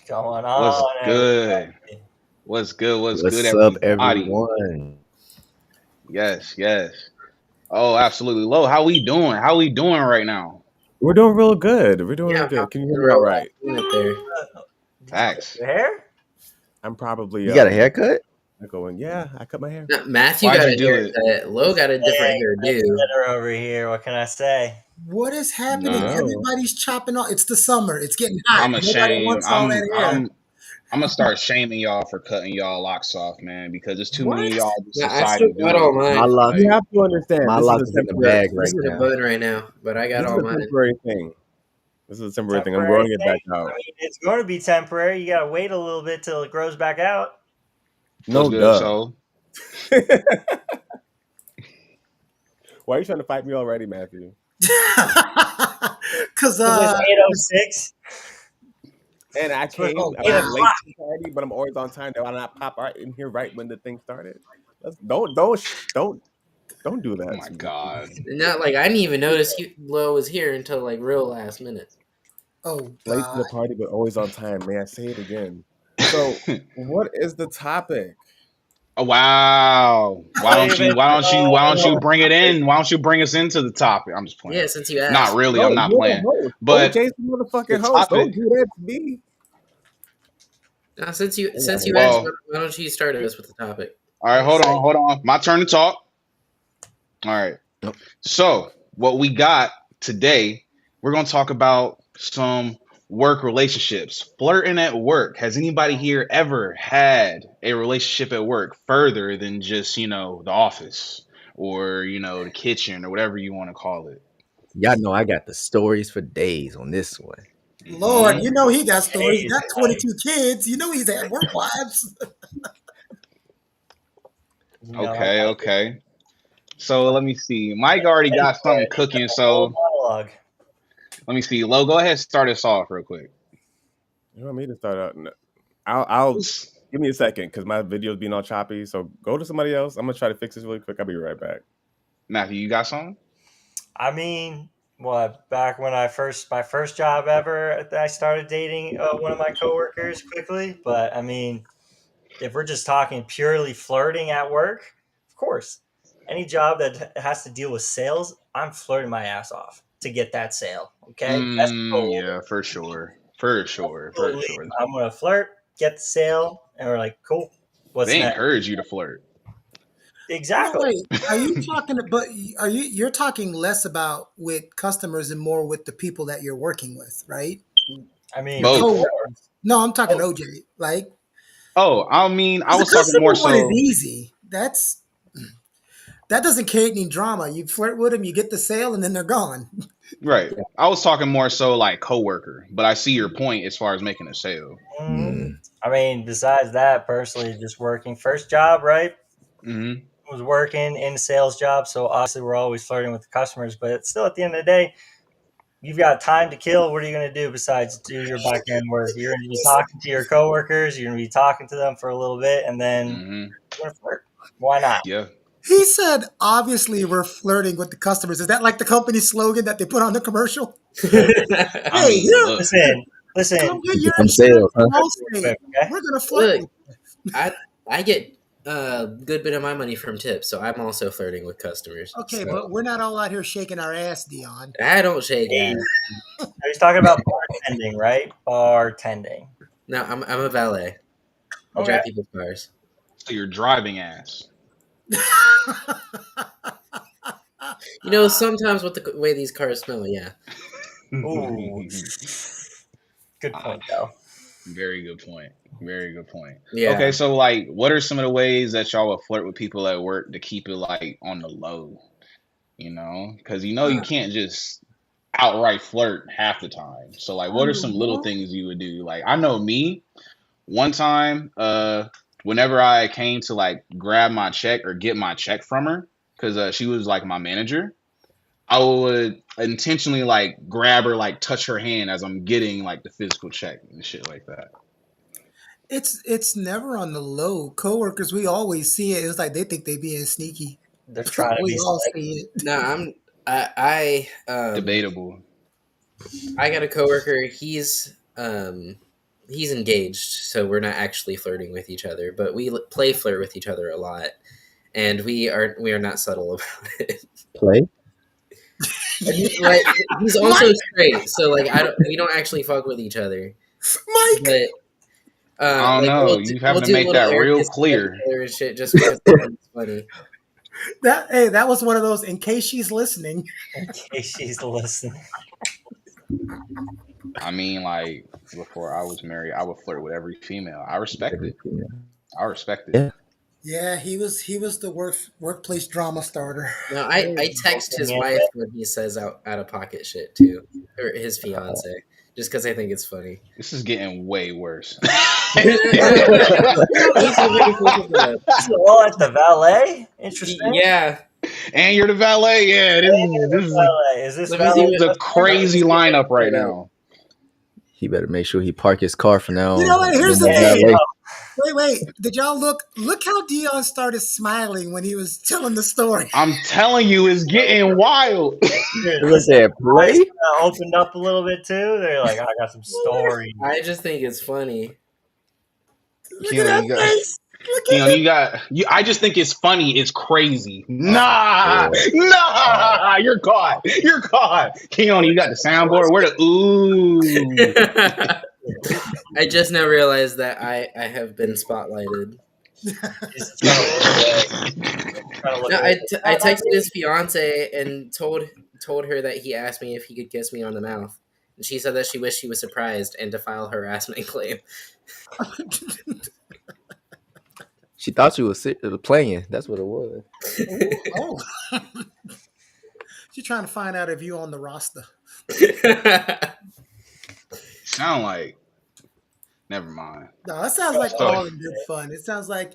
going What's on, good? everybody? What's good? What's good, What's up, everybody? everyone? Yes, yes. Oh, absolutely. Lo, how we doing? How we doing right now? We're doing real good. We're doing Yeah, real I'm good. Can you hear popping me all real right? last minute there. Did you cut Facts. your hair? I'm probably You got a haircut? going. Yeah, I cut my hair. Now, Matthew Why'd got you a do it? haircut. Lo got a different Dang, hairdo. better over here. What can I say? What is I happening? Nah, know. Everybody's chopping off. It's the summer. It's getting hot. I'm Nobody ashamed. wants all that hair. I'm gonna start shaming y'all for cutting y'all locks off, man, because there's too many What? of y'all just Now, I decide still to do got it. all My mine. locks, You Like, have to understand. my This is locks a is in the temporary. bag This right is a now. bun right now, but I got This is all a mine. temporary thing. This is a temporary thing. I'm Temporary growing it thing? back out. I mean, it's going to be temporary. You got to wait a little bit till it grows back out. what's No, good, duh. so? Why are you trying to fight me already, Matthew? Because Because it's 8:06. And I We're came. called I 8 was late o'clock. to the party, but I'm always on time. Why not pop right in here right when the thing started? Don't do Oh that my to me. God. Not like I didn't even notice Lo was here until like real last minute. oh Late to god, the party, but always on time. May I say it again? So, what is the topic? Oh, wow. Why What do don't you you? think? Why don't you? Why don't you Oh, bring it in? Why don't you bring us into the topic? I'm just Yeah, playing. since you Not asked. really. No, I'm not you're the playing. host. But OJ's the the motherfucking host. Don't topic. do that to me. Now, since you asked, Well, why don't you start us with the topic? all right. let me Hold say. on. Hold on. My turn to talk. All right. Nope. So, what we got today, we're going to talk about some work relationships. Flirting at work. Has anybody here ever had a relationship at work further than just, the office or, the kitchen or whatever you want to call it? Y'all know I got the stories for days on this one. Lord, Hmm. you know he got stories. He Hey, got buddy. 22 kids. You know he's at work wives. You know, I Okay, got okay. So, let me see. Mike already ready got for something it. It's cooking. a whole So, monologue. let me see. Lo, go ahead and start us off real quick. You want me to start out? No. I'll give me a second because my video's being all choppy. So go to somebody else. I'm gonna try to fix this really quick. I'll be right back. Matthew, you got something? I mean, back when my first job ever, I started dating one of my coworkers quickly. But I mean, if we're just talking purely flirting at work, of course, any job that has to deal with sales, I'm flirting my ass off to get that sale. Okay, best goal. Yeah, for sure. For sure. For Absolutely. sure. I'm gonna flirt, get the sale, and we're like, cool. What's They next? encourage you to flirt. No, Exactly. wait. Are you talking? But you're talking less about with customers and more with the people that you're working with, right? I mean, Your Both. coworkers. No, I'm talking oh, OJ. Like, Oh, I mean, I because the was talking more customer one is so. easy. That doesn't create any drama. You flirt with them, you get the sale, and then they're gone. Right. I was talking more so like coworker, but I see your point as far as making a sale. mhm. Mm. I mean, besides that, personally, just working first job, right? Hmm. Was working in a sales job, so obviously we're always flirting with the customers. But still, at the end of the day, you've got time to kill. What are you going to do besides do your back end work? You're going to be talking to your coworkers. You're going to be talking to them for a little bit, and then Hmm. you're going to flirt. Why not? Yeah. He said, obviously, we're flirting with the customers. Is that like the company slogan that they put on the commercial? I Hey, mean, here, look. Listen. come get To your get them insurance sales, huh? from Quick, Allstate. okay? We're going to flirt Look, with you. I get a good bit of my money from tips, so I'm also flirting with customers. Okay, So but we're not all out here shaking our ass, Dion. I don't shake Hey, ass. he's talking about bartending, right? Bartending. No, I'm a valet. I Okay. drive people's cars. So you're driving ass. You know, sometimes with the way these cars smell, yeah. Ooh, good Ah, point, though. very good point. Very good point. Yeah. Okay, so like, what are some of the ways that y'all will flirt with people at work to keep it like on the low? Because you Uh, can't just outright flirt half the time. So like, what are some little things you would do? Like, I know me. One time, whenever I came to like grab my check or get my check from her, because she was like my manager, I would intentionally like grab her, like touch her hand as I'm getting like the physical check and shit like that. It's never on the low. Coworkers, we always see it. It's like they think they being sneaky. They're trying to We be all slick. see it. no, I Debatable. I got a coworker. He's he's engaged, so we're not actually flirting with each other, but we play flirt with each other a lot, and we are not subtle about it. Play. Like he's also Mike, straight, so like we don't actually fuck with each other, Mike. but I don't like know. You having to do make little that air real kissing at each clear. other and shit just because it's funny. That was one of those. In case she's listening, In case she's listening. I mean, like before I was married, I would flirt with every female. I respect it. I respect it. Yeah. yeah, he was the workplace drama starter. No, I text his Yeah. wife when he says out of pocket shit too, or his fiance, just because I think it's funny. This is getting way worse. Oh, at the valet? Interesting. Yeah. And you're the valet. Yeah, this is Valet. Is this Let me see valet? the crazy lineup right now. He better make sure he park his car for now. You know what? Here's the No thing. valet. Wait. Did y'all look how Dion started smiling when he was telling the story? I'm telling you, it's getting wild. What's that? Play? Opened up a little bit too. They're like, I got some stories. I just think it's funny. Look at that face. Keon, I just think it's funny. It's crazy. Nah, you're caught. Keon, you got the soundboard. Where the ooh? I just now realized that I have been spotlighted. I texted his fiance and told her that he asked me if he could kiss me on the mouth, and she said that she wished she was surprised and to file harassment claim. She thought she was playing. That's what it was. Oh. She's trying to find out if you on the roster. Sound like. Never mind. No, that sounds like all in good fun. It sounds like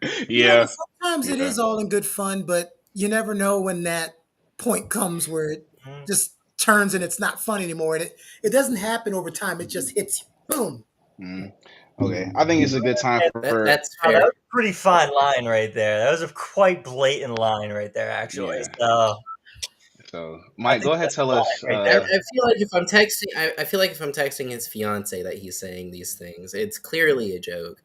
sometimes it is all in good fun, but you never know when that point comes where it just turns and it's not fun anymore. And it doesn't happen over time. It just hits you. Boom. Mm. Okay, I think it's a good time for that's Oh, fair. that was a pretty fine line right there. That was a quite blatant line right there, actually. Yeah. So, Mike, go ahead, tell us. I feel like if I'm texting his fiance that he's saying these things, it's clearly a joke.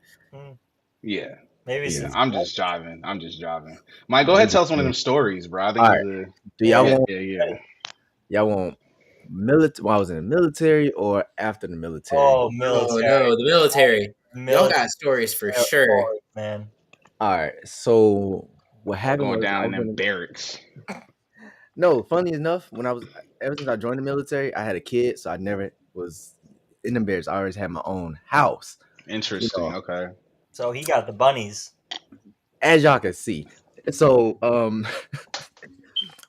Yeah. Maybe. Yeah, I'm just jiving. Mike, go ahead, tell us one of them stories, bro. I think right. Do y'all want? Y'all want military? While I was in the military or after the military? Oh, military. Oh no, the military. Y'all got stories for sure, man. All right. So what happened? Going was down in them barracks. No, funny enough, ever since I joined the military, I had a kid, so I never was in the barracks. I always had my own house. Interesting. Okay. So he got the bunnies. As y'all can see. So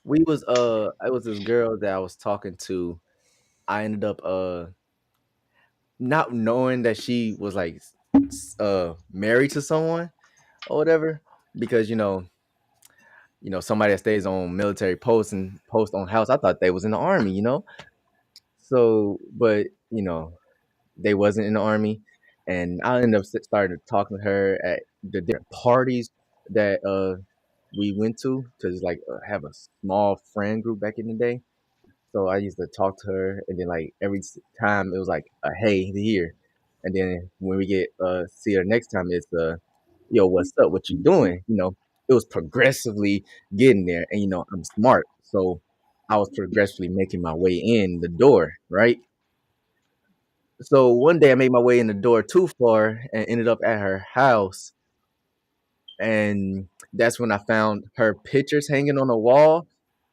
it was this girl that I was talking to. I ended up not knowing that she was like married to someone or whatever, because somebody that stays on military post and post on house, I thought they was in the army, So, but they wasn't in the army, and I ended up starting talking to her at the different parties that we went to have a small friend group back in the day. So I used to talk to her, and then like every time it was like a hey here, and then when we get see her next time, it's yo, what's up? What you doing? It was progressively getting there, and I'm smart, so I was progressively making my way in the door, right? So one day I made my way in the door too far and ended up at her house, and that's when I found her pictures hanging on the wall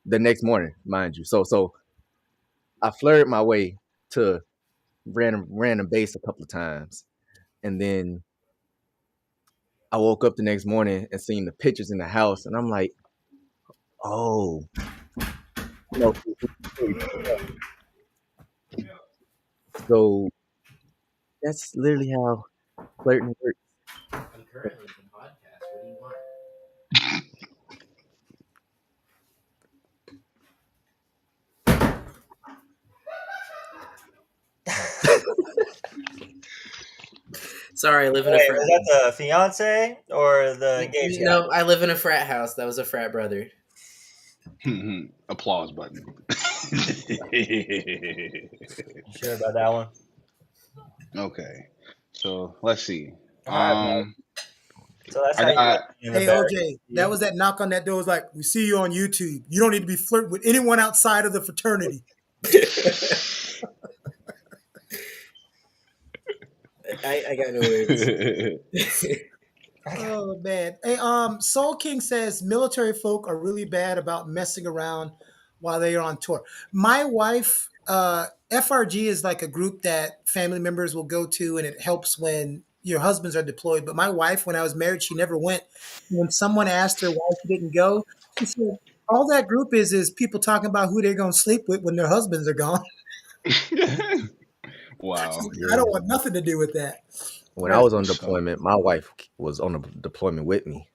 the next morning, mind you. So I flirted my way to random base a couple of times, and then I woke up the next morning and seen the pictures in the house, and I'm like, oh, so that's literally how flirting works. I'm currently in the podcast. What do you want? Sorry, I live in a frat. Was that the fiance or the engaged guy? No, I live in a frat house. That was a frat brother. Applause button. You sure about that one? Okay. So let's see. All right, Mike. So that's I how you got. in the Hey, bed. OJ, that was that knock on that door. It was like, we see you on YouTube. You don't need to be flirting with anyone outside of the fraternity. I got no words. Oh man. Hey, Soul King says military folk are really bad about messing around while they are on tour. My wife, FRG is like a group that family members will go to, and it helps when your husbands are deployed. But my wife, when I was married, she never went. When someone asked her why she didn't go, she said, "All that group is people talking about who they're going to sleep with when their husbands are gone." She's Wow. like, "I don't want nothing to do with that." When I That's, was on So deployment, my wife was on a deployment with me.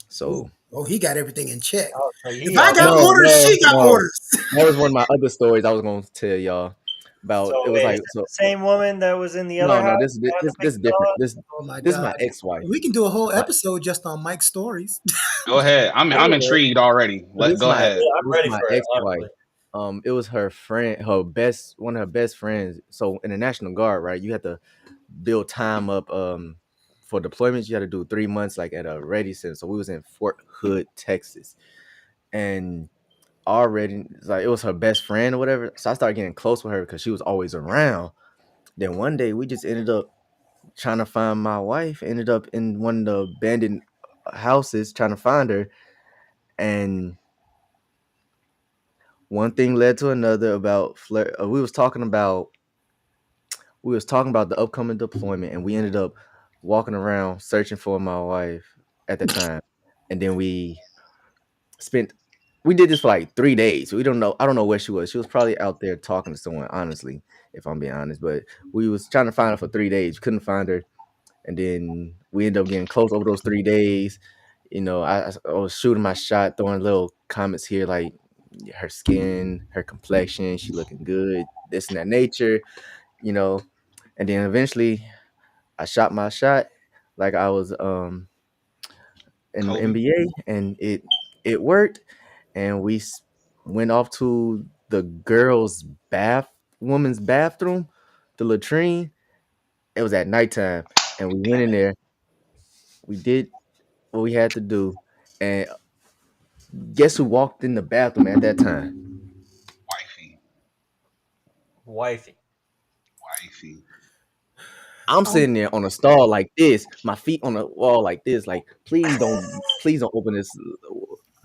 So oh, he got everything in check. Oh, so If he I got no, orders, no, she got no. orders. That was one of my other stories I was going to tell y'all about. So It was wait, is like that so. the same woman that was in the other No, no, house? this I had to pick this is the different. up? Oh my This is my gosh. ex-wife. We can do a whole My, episode just on Mike's stories. go ahead. I'm anyway, intrigued already. so Let go ahead. I'm this is ready my for it, ex-wife. honestly. It was her friend, one of her best friends. So in the National Guard, right, you have to build time up. For deployments, you had to do 3 months, like at a ready center. So we was in Fort Hood, Texas, and already like it was her best friend or whatever. So I started getting close with her because she was always around. Then one day we just ended up trying to find my wife. Ended up in one of the abandoned houses trying to find her, and one thing led to another about flirt. We was talking about the upcoming deployment, and we ended up walking around searching for my wife at the time, and then spent we did this for like 3 days. We don't know. I don't know where she was. She was probably out there talking to someone, honestly, if I'm being honest. But we was trying to find her for 3 days. Couldn't find her. And then we ended up getting close over those 3 days. I was shooting my shot, throwing little comments here like her skin, her complexion, she looking good, this and that nature, you know. And then eventually I shot my shot like I was in the Kobe. NBA, and it worked. And went off to the woman's bathroom, the latrine. It was at nighttime, and we went in there. We did what we had to do, and guess who walked in the bathroom at that time? Wifey. Wifey. Wifey. I'm Um, sitting there on a stall like this, my feet on the wall like this, like please don't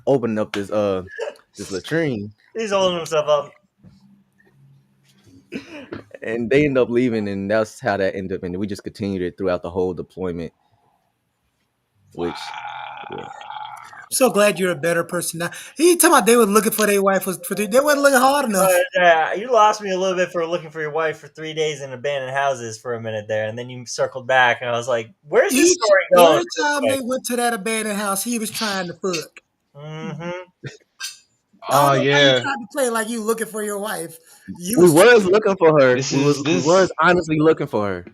open up this latrine. He's holding himself up. And they end up leaving, and that's how that ended up. And we just continued it throughout the whole deployment. Which, yeah, so glad you're a better person now. He talking about they were looking for their wife they weren't looking hard enough. You lost me a little bit for looking for your wife for 3 days in abandoned houses for a minute there, and then you circled back, and I was like, "Where's this story going?" Every time they went to that abandoned house, he was trying to fuck. Mm-hmm. I don't Oh know why you yeah. tried to play like you looking for your wife. You we was trying was to. looking for her. This We is was honestly looking for her.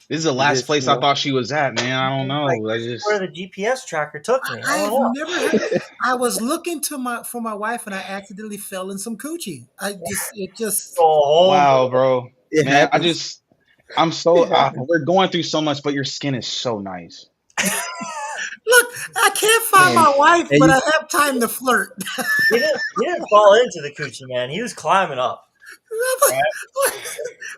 this is the We last just, place I thought she was at, man. I don't Like, know. I this is where just the GPS tracker took me. I I don't have know. never had. I was looking for my wife and I accidentally fell in some coochie. It just. The whole wow, bro. it Man, happens. I'm so It happens, we're going through so much, but your skin is so nice. Look, I can't find and my wife, and but you, I have time to flirt. he didn't fall into the coochie, man. He was climbing up. Right?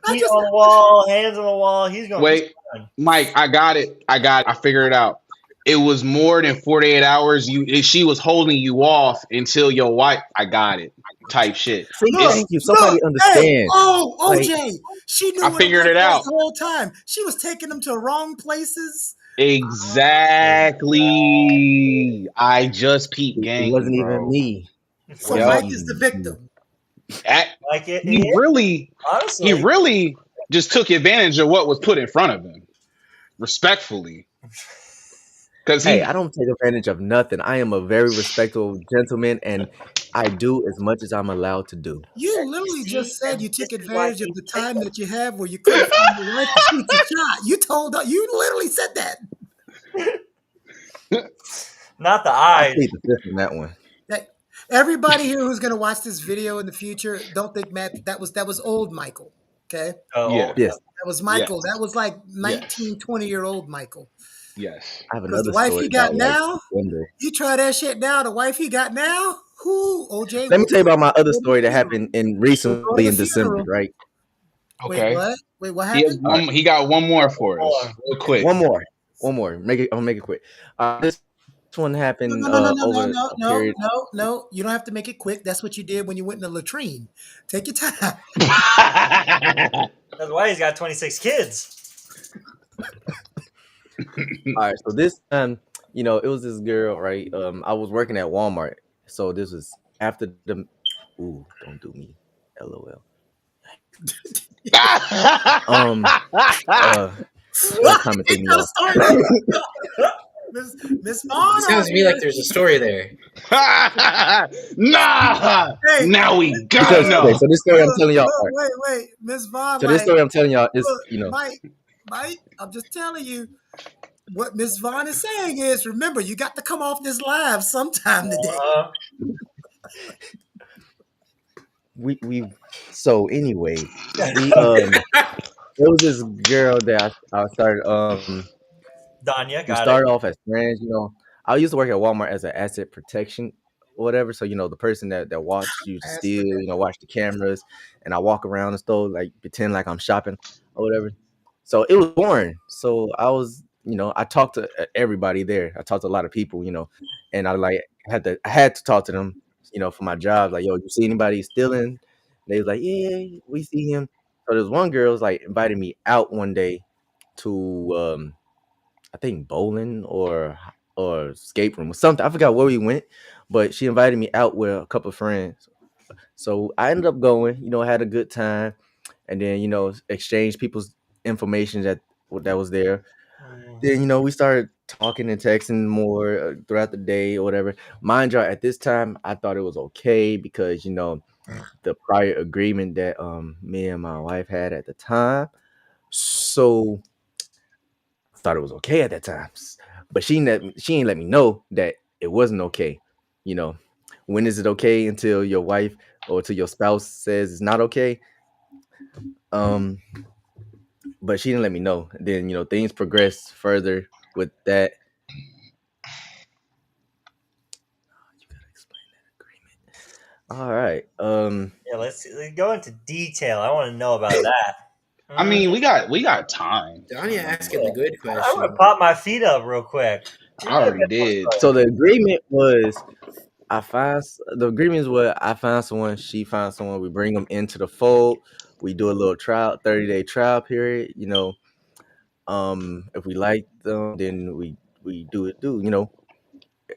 I Feet just. on the wall, hands on the wall. He's Wait, going. Mike, I got it. I figured it out. It was more than 48 hours. She was holding you off until your wife. I got it. Type shit. see, Look, It's thank you. look, Somebody hey, understand. oh, Like OJ, she knew I what a figured wife it was out. the whole time. She was taking them to wrong places. Exactly. I just peeped it game, wasn't even bro. me. It So wasn't Yep. Mike is the even me. victim. At, Like it, he yeah, really he honestly. really just took advantage of what was put in front of him. Respectfully. Because Hey, he I don't take advantage of nothing. I am a very respectful gentleman, and I do as much as I'm allowed to do. You You literally see, just said and you this took is why advantage of the people take time that you have where you couldn't find your wife to shoot your shot. You literally said that. not the I eyes. plead the fifth on that one. That everybody here who's gonna watch this video in the future, don't think Matt that was old Michael. Okay, Oh, Yes. that was Yeah. Michael. That was like Yes. 19, 20-year-old Michael. Yes. I have Because the another wife story he got about like now, December. you try that shit now. The wife he got now, who OJ? Let me tell you about my other go to story the that funeral. happened in We'll go to recently the in December, funeral. right? Wait, Okay. what? Wait, what He has happened? All right. one. He got one more for us, real Okay. quick. One more. I'll make it quick. This one happened No, no, no, no, no, over no, a no, period. no, no. You don't have to make it quick. That's what you did when you went in the latrine. Take your time. that's why he's got 26 kids. All right, so this time, it was this girl, right? I was working at Walmart, so this was after the. Ooh, don't do me, LOL. Um, What? time to He take me got a off. story like Miss Vaughn It out sounds to me like here. there's a story there. Nah. Hey, Now we gotta Because okay, know. so this story I'm telling y'all. All right, wait. Miss Vaughn, so this like, story I'm telling y'all is, look, Mike, I'm just telling you what Miss Vaughn is saying is remember, you got to come off this live sometime today. we. So anyway, we there was this girl that I started Danya, we got it. started off as friends. I used to work at Walmart as an asset protection or whatever. So the person that watched you to Ass steal, watch the cameras, and I walk around the store like pretend like I'm shopping or whatever. So it was boring. So I talked to everybody there. I talked to a lot of people, and I had to talk to them, for my job. Like, yo, you see anybody stealing? They was like, yeah, we see him. So there's one girl was like invited me out one day to I think bowling or escape room or something. I forgot where we went, but she invited me out with a couple of friends. So I ended up going, had a good time, and then exchanged people's information that was there. Then we started talking and texting more throughout the day or whatever. Mind you, at this time I thought it was okay because the prior agreement that me and my wife had at the time. So I thought it was okay at that time. But she ain't let me know that it wasn't okay. You know, when is it okay until your wife or to your spouse says it's not okay? Um, but she didn't let me know. Then things progressed further with that. You gotta explain that agreement. All right. Yeah, let's go into detail. I want to know about that. I mean, we got time. Danya asking the good I'm gonna question. pop my feet up real quick. I already did. So the agreement was the agreement is what I find someone, she finds someone, we bring them into the fold, we do a little trial, 30-day trial period. If we like them, then we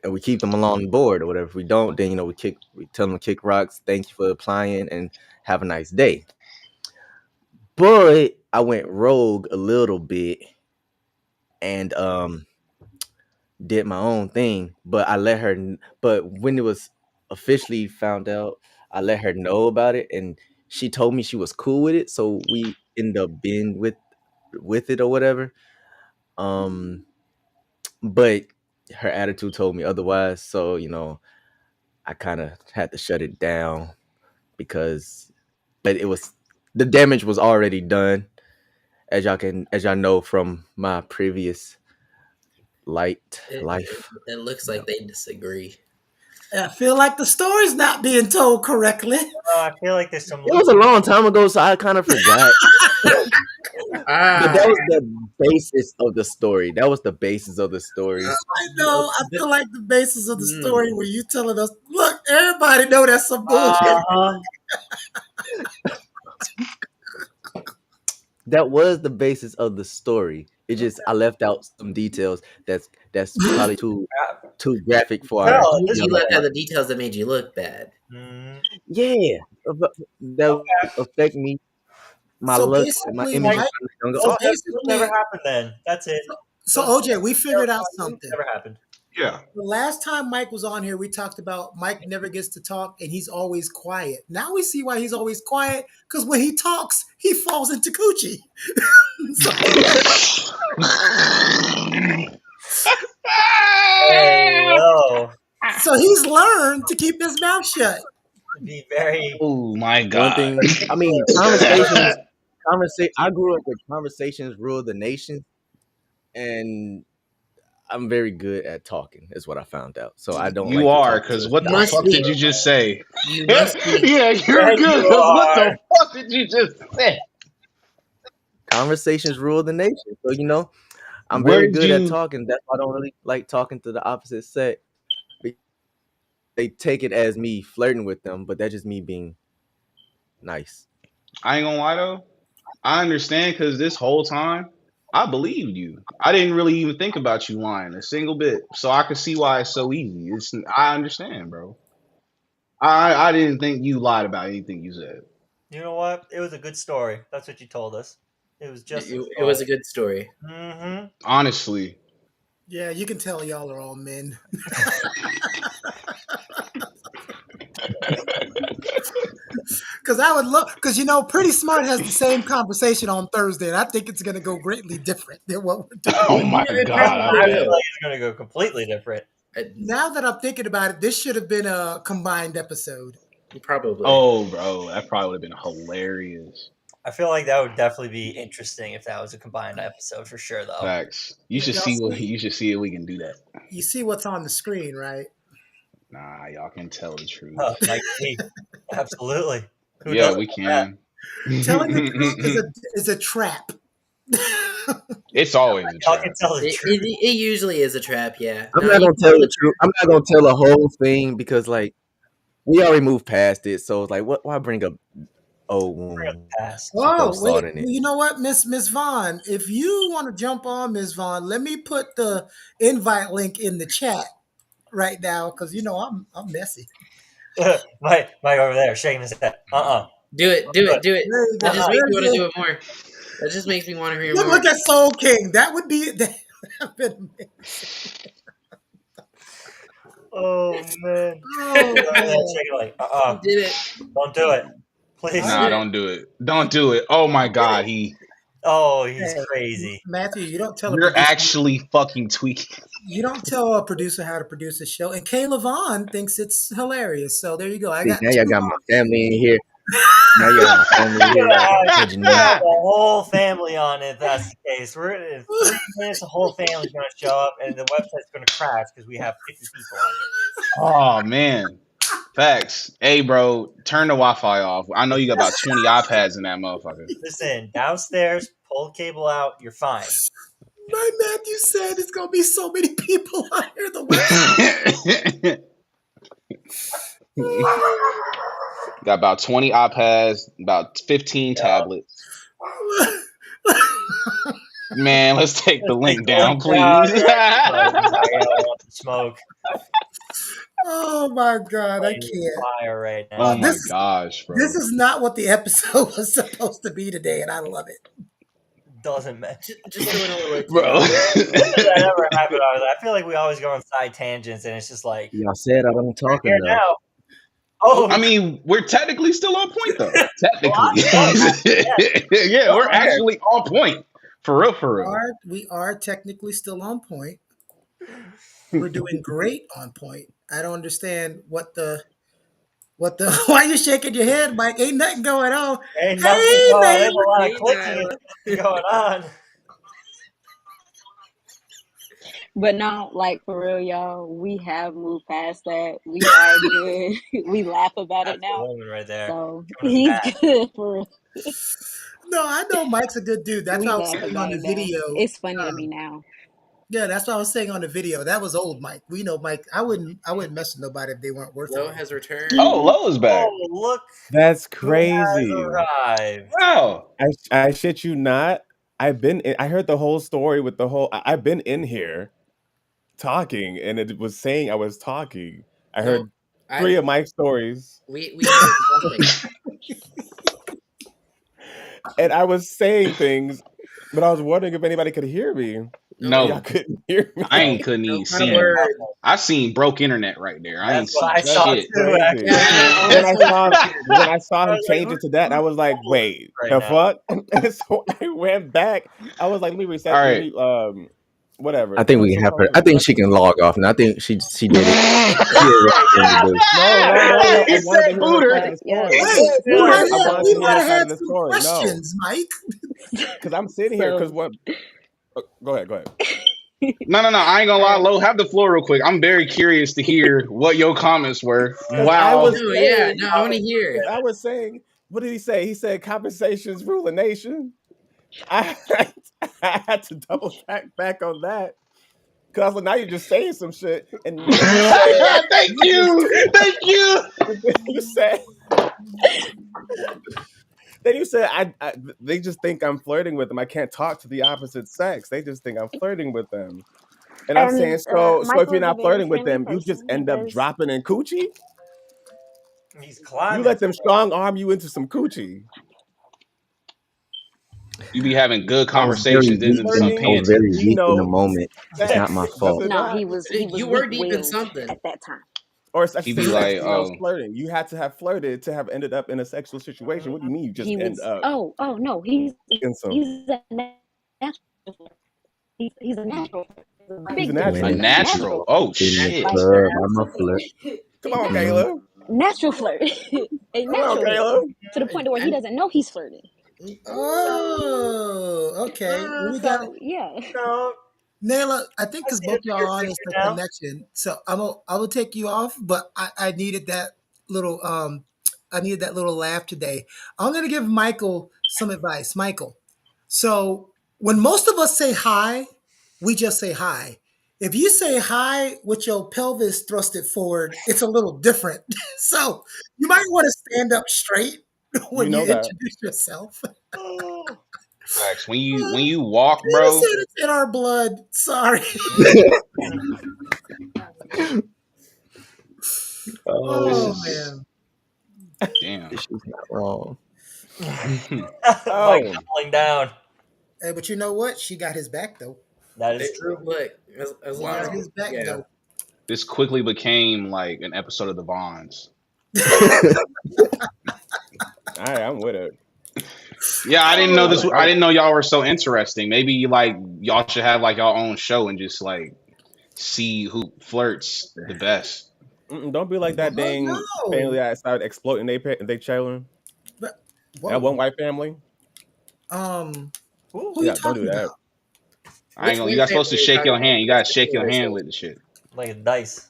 and we keep them along board or whatever. If we don't, then we tell them to kick rocks, thank you for applying, and have a nice day. But I went rogue a little bit and did my own thing, but I let her. But when it was officially found out, I let her know about it, and she told me she was cool with it. So we end up being with it or whatever. But her attitude told me otherwise. So I kind of had to shut it down because, but it was the damage was already done, as y'all know from my previous life. It looks like they disagree. I feel like the story's not being told correctly. I feel like there's some. It was a long time ago, so I kind of forgot. But that was the basis of the story. That was the basis of the story. I know. I feel like the basis of the story where you telling us, look, everybody know that's some bullshit. That was the basis of the story. It just I left out some details that's probably too graphic for our Tell this You left out the details that made you look bad. yeah, that would affect me, my So look, my basically, image Mike. on the younger So audience. It'll never basically, happen. Then that's it. so OJ, we figured out something. Never happened. Yeah. The last time Mike was on here, we talked about Mike never gets to talk and he's always quiet. Now we see why he's always quiet because when he talks, he falls into coochie. Hello. So he's learned to keep his mouth shut. Be very. Oh my One god. thing, I mean, conversations I grew up with conversations rule the nation, and I'm very good at talking. Is what I found out. So I don't You like to are, talk because to what the the Must fuck opposite. did be. you just say? You must be. Yeah, you're Yeah, good, you because what are. the fuck did you just say? Conversations rule the nation. So I'm very Where'd good at you? talking. That's why I don't really like talking to the opposite sex. They take it as me flirting with them, but that's just me being nice. I ain't gonna lie though. I understand because this whole time I believed you. I didn't really even think about you lying a single bit. So I can see why it's so easy. I understand, bro. I didn't think you lied about anything you said. You know what? It was a good story. That's what you told us. It was just a It was story. a good story. Mm-hmm. Honestly. Yeah, you can tell y'all are all men. Because I would love, because Pretty Smart has the same conversation on Thursday, and I think it's going to go greatly different than what we're doing. Oh my It god, I probably I feel bet. will. like it's gonna go completely different. Now that I'm thinking about it, this should have been a combined episode. Probably. Oh, bro, that probably would have been hilarious. I feel like that would definitely be interesting if that was a combined episode for sure, though. Facts. You should Y'all see what see, you should see if we can do that. you see what's on the screen, right? Nah, y'all can tell the Oh, truth. Mike T. Absolutely. Who Yeah, doesn't we want that? can. Telling the truth is a trap. It's always a Y'all can trap. tell the truth. It usually is a trap. Yeah. I'm No, not you gonna tell the truth. I'm not gonna tell the whole thing because we already moved past it. So it's like, why bring up old Bring up wounds the past. and throw Oh, wait. salt in it? You know what, Miss Vaughn? If you want to jump on, Miss Vaughn, let me put the invite link in the chat right now because I'm messy. Mike over there shaking his head. do it. Do it. Do it. There you That go. just makes me want to There's do it more. That just makes me want to hear Look, more. look at Soul King. That would be that would have been amazing. Oh man. Oh man. Shaking like, You did it. don't do it. Please. I Nah, would, don't do it. Don't do it. Oh my god, Oh, he's hey, crazy. Matthew, you don't tell a you're producer. actually fucking tweaking. You don't tell a producer how to produce a show, and Kayla Vaughn thinks it's hilarious. So there you go. I See, got now two. y'all got my family in here. Now you got my family in We're here. gonna Judging have me. the whole family on if that's the case. We're in 3 minutes, the whole family's gonna show up, and the website's gonna crash because we have 50 people on Oh man. Facts. Hey bro, turn the Wi-Fi off. I know you got about 20 iPads in that motherfucker. here. Listen, downstairs, pull the cable out, you're fine. My Matthew said it's gonna be so many people on here. The website. Got about 20 iPads, about 15 tablets. Man, let's take the Take link the link down, down. please. I want the smoke. Oh my god, I Playing with can't. fire right Oh now. my gosh, bro. This is not what the episode was supposed to be today, and I love it. Doesn't matter. Just throw in a little Bro. When does that ever happen? I feel like we always go on side tangents, and it's just like Y'all said I don't talk here enough. now. Oh, I mean, we're technically still on point though. Technically. yeah. Yeah, we're actually on point. For real, for real. We are technically still on point. We're doing great on point. I don't understand what the why you shaking your head, Mike? Ain't nothing going on. Ain't Hey, nothing going. man. There's a lot of Hey, clicking going on. But no, like for real, y'all, we have moved past that. We are good. We laugh about That's it the now. woman right there. So Coming he's back. good for real. No, I know Mike's a good dude. That's We why I was laugh saying on about the it now. video. It's funny to me now. Yeah, that's what I was saying on the video. That was old Mike. We know Mike. I wouldn't mess with nobody if they weren't worth Lo it. has returned. Oh, Lowe's back. Oh, look That's who has crazy. arrived. Wow. I shit you not. I heard the whole story with the whole. I've been in here talking, and it was saying I was talking. I heard three of Mike's stories, We heard nothing. and I was saying things, but I was wondering if anybody could hear me. No, Y'all couldn't hear me. I ain't couldn't even Not see a him. word. I seen broke internet right there. I ain't That's what I see saw shit. too. Crazy. Actually. When I saw him I was change like, it to that, I was like, "Wait, right the now. fuck?" And so I went back. I was like, "Let me reset. All Let right. me whatever. I think we can have her. I think she can log off, and I think she did it. She did what she wanted to do. No. He I wanted said to hear boot her her. side of the Yeah. story. Wait, Yeah, I wanted we to hear might her have side had of the some story. No, questions, Mike. because I'm sitting here. Because So what? Go ahead. No. I ain't gonna all lie, right. Lo. Have the floor real quick. I'm very curious to hear what your comments were. Because I was Wow. No, yeah, saying, no, I want to hear. I was saying, what did he say? He said compensations rule the nation. I, I had to double back on that. Cause I was like, now you're just saying some shit, and then you said, Thank thank you. you said, then you said, they just think I'm flirting with them. I can't talk to the opposite sex. They just think I'm flirting with them. And I'm saying, And so if Michael you're is a not very flirting with friendly them, you just person. He end up does. dropping in coochie. he's You climbing. let them strong arm you into some coochie. You be having good I was very conversations, then deep into some in. I was Flirting, panty. very we deep in the know moment. It's not my sex, does fault. it No, not? he was You were weak deep in willed something. at that time. Or I He should be say like, something else oh, flirting. You had to have flirted to have ended up in a sexual situation. What do you mean you just He end was up oh no, in some? he's a natural. He's a natural. There's a He's a big difference. a natural. Winning natural. Natural, Oh in the shit. like club. I'm a flirt. Come on, Mm. Kayla. natural flirt, a Come on, natural flirt, Kayla. to the point to where he And, doesn't know he's flirting. Oh, okay. We got So yeah, No, Nayla, I think I because see the both y'all bigger are on is picture the now. connection. So I will take you off, but I needed that little I needed that little laugh today. I'm gonna give Michael some advice. Michael, so when most of us say hi, we just say hi. If you say hi with your pelvis thrusted forward, it's a little different. So you might want to stand up straight You when you know that. introduce yourself. Oh. Facts. When you walk, They just bro. said it's in our blood. Sorry. This Oh Oh, is man. damn. she's not wrong. Mike Oh, doubling down. Hey, but you know what? She got his back though. That is true. look, as She long got as his back yeah, though. This quickly became like an episode of The Bonds. I'm with it. Yeah, I didn't know Oh, this. I didn't know y'all were so interesting. Maybe like y'all should have like y'all own show and just like see who flirts the best. Don't be like that oh dang family no. that started exploiting they children. But, That one whoa. white family. Um, Ooh, who are you Yeah, don't do talking that. about? I ain't which gonna. You one guys family supposed are to you shake talking your about? hand. You Because gotta shake your there's hand so with the shit. like a dice.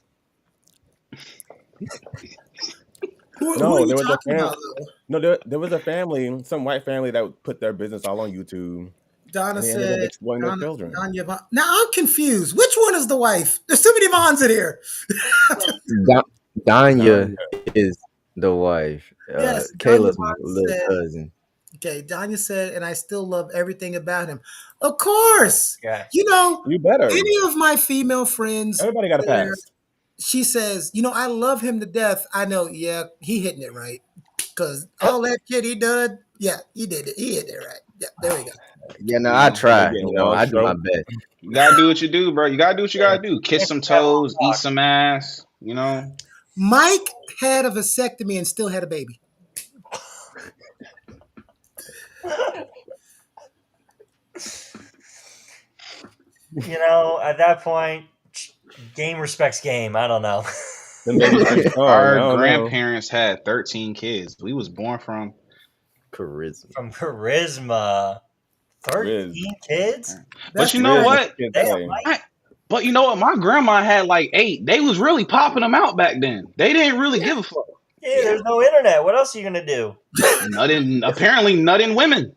Who are No, you there was a talking about though? no, there was a family, some white family that would put their business all on YouTube, Donna and they ended up said exploiting their Donna children. Danya Von. Now I'm confused. Which one is the wife? There's too many Vons in here. Da- Danya Done. is the wife. Yes, Danya Kayla's my Von little said. cousin. Okay, Danya said, and I still love everything about him. Of course. Yeah. You know, You better. any of my female friends Everybody got a where pass. she says, I love him to death. I know, yeah, he hitting it right. Because all that shit he done, yeah, he did it. He hit it right. Yeah, there we go. Yeah, no, You I know, They try. getting I do my stroke. best. you gotta do what you do, bro. You gotta do what you Yeah. gotta do. Kiss Can't some put that long toes, eat talk. some ass. You know. Mike had a vasectomy and still had a baby. At that point, game respects game. I don't know. Them babies too strong. I Our don't know. grandparents had 13 kids. We was born from. Charisma. From charisma, Riz. 13 kids. But That's you the know Riz, kind what of what? the kids Damn, say. Mike. But you know what? My grandma had like 8. They was really popping them out back then. They didn't really yeah, give a fuck. Yeah, there's no internet. What else are you gonna do? Nutting, apparently nutting women.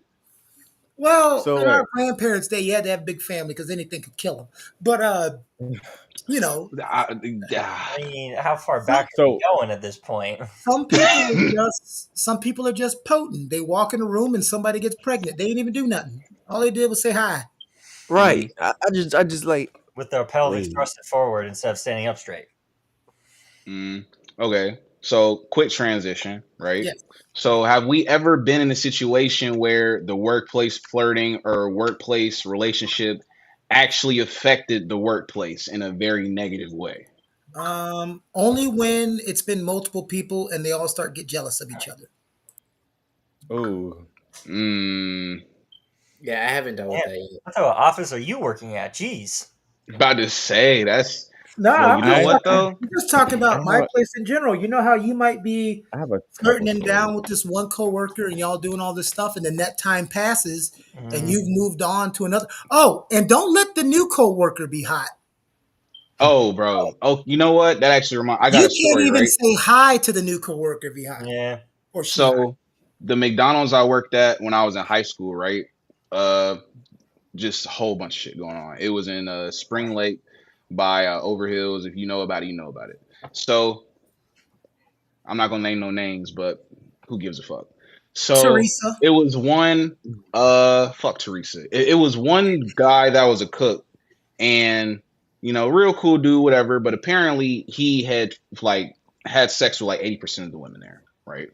well, So in our wait. grandparents' day, you had to have a big family because anything could kill them. But you know, I, I mean, how far some back are we So going at this point? some people are just potent. They walk in a room and somebody gets pregnant. They didn't even do nothing. All they did was say hi. mm, Right. I just like With their pelvis wait. thrusted forward instead of standing up straight. okay. So quick transition, right? Yes. So have we ever been in a situation where the workplace flirting or workplace relationship actually affected the workplace in a very negative way? Only when it's been multiple people and they all start get jealous of each other. ooh. Mm, yeah, I haven't dealt with Man, that yet. what type of office are you working at? Jeez. About to say that's No, well. You know what though? I'm just talking I about my have place in general. You know how you might be I have a couple flirting and stories. down with this one coworker and y'all doing all this stuff, and then that time passes and Mm. you've moved on to another. Oh, and don't let the new coworker be hot. Oh, bro. Oh, you know what? That actually I got You a can't story, even right? say hi to the new coworker if he hot Yeah. or she hot. So the McDonald's I worked at when I was in high school, right? Uh, just a whole bunch of shit going on. It was in Spring Lake by Overhills. If you know about it, you know about it. So I'm not gonna name no names, but who gives a fuck? So Teresa. it was one fuck Teresa. It was one guy that was a cook and real cool dude, whatever, but apparently he had like had sex with like 80% of the women there, right?